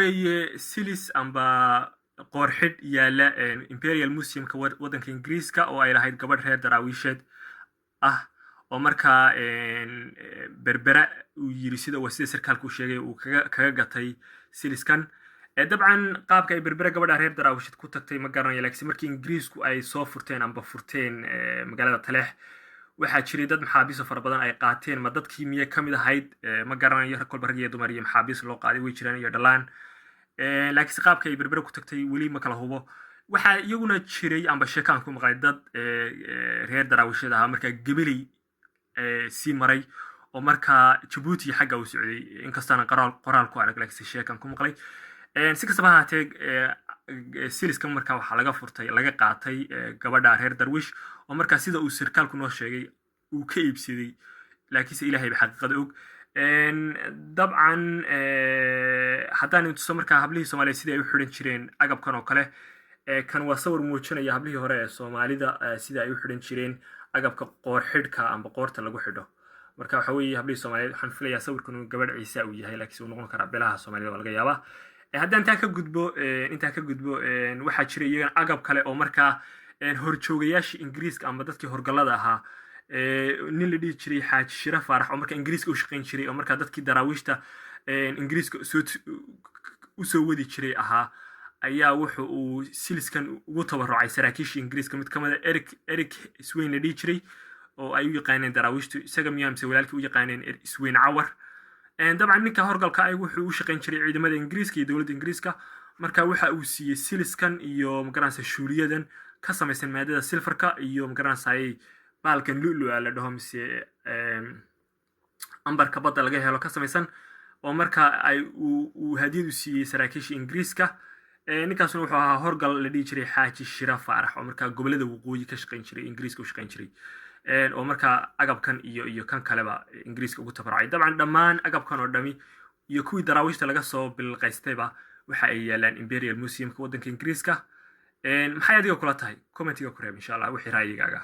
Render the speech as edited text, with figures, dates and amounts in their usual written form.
silis amba qoorxidh yaala Imperial Museum-ka waddanka Ingiriiska oo ay lahayd gabadh reer daraawiisheed ah oo markaa berbera uu yiri sida sarkaalku u sheegay uu kaga gatay siliskan dabcan qaabka ay berbera gabadha reer daraawiisheed ku tagtay ma garanayo laakiin markii Ingiriisku ay soo furteen magaalada Taleex waxaa jiray dad maxaabiis fara badan ay qaateen ma dadkii miye kamid ahayd ma garanayo kolba rag iyo dumar iyo maxaabiis loo qaaday way jiraan iyo dhalaan laakiin qaabka ay berbera ku tagtay weli ma kala hubo waxaa iyaguna jiray amba sheekaan ku maqlay dad reer daraawiisheed ah markaa Gabiley sii maray oo markaa Djibouti xagga u socday inkastana qoraal ku arag laakiin sheekaan ku maqlay si kastaba ha ahaatee siliskan markaa waxaa laga qaatay gabadha reer darwiish oo markaa sida uu sarkaalku noo sheegay uu ka iibsaday laakiinse ilaahay xaqiiqada og dabcan haddaan intuso markaa hablihii Soomaaliyeed sidii ay u xidhan jireen agabkan oo kale kan waa sawir muujinaya hablihii hore ee Soomaalida sida ay u xidhan jireen agabka qoor xidhka amba qoorta lagu xidho marka waxa weeye hablihii Soomaaliyeed waxaan filayaa sawirkan uu gabadh Ciise uu yahay laakiin uu noqon kara beelaha Soomaalida laga yaabaa haddaan intaan ka gudbo waxaa jira iyagana agab kale oo markaa horjoogayaasha Ingiriiska amba dadkii horgalada ahaa nin la dhihi jiray Xaaji Shira Faarax oo markaa Ingiriiska u shaqayn jiray oo markaa dadkii daraawiishta Ingiriiska u soo wadi jiray ahaa ayaa wuxuu uu siliskan ugu tabarucay saraakiisha Ingiriiska mid kamid ah Eric Swain la dhihi jiray oo ay u yaqaaneen daraawiishtu isaga miyaamse walaalkii u yaqaaneen Swain Cawar dabcan ninka horgalka ay wuxuu u shaqayn jiray ciidamada Ingiriiska iyo dawladda Ingiriiska marka waxa uu siiyay siliskan iyo magaranaysa shuuliyadan ka samaysan maadada silfarka iyo magaranaysa baalkan lu'lu'a la dhaho mise ambarka badda laga helo ka samaysan oo marka ay uu hadiyad u siiyay saraakiisha Ingiriiska ninkaasuna wuxuu ahaa horgal la dhihi jiray Xaaji Shira Faarax oo marka gobolada waqooyi ka shaqayn jiray Ingiriiska u shaqayn jiray oo marka agabkan iyo kan kaleba Ingiriiska ugu tabarucay dabcan dhammaan agabkan oo dhami iyo kuwii daraawiishta laga soo bilqaystayba waxa ay yaalaan Imperial Museum-ka waddanka Ingiriiska maxay adiga kula tahay commentiga ku reeb insha Allah wixii raayigaaga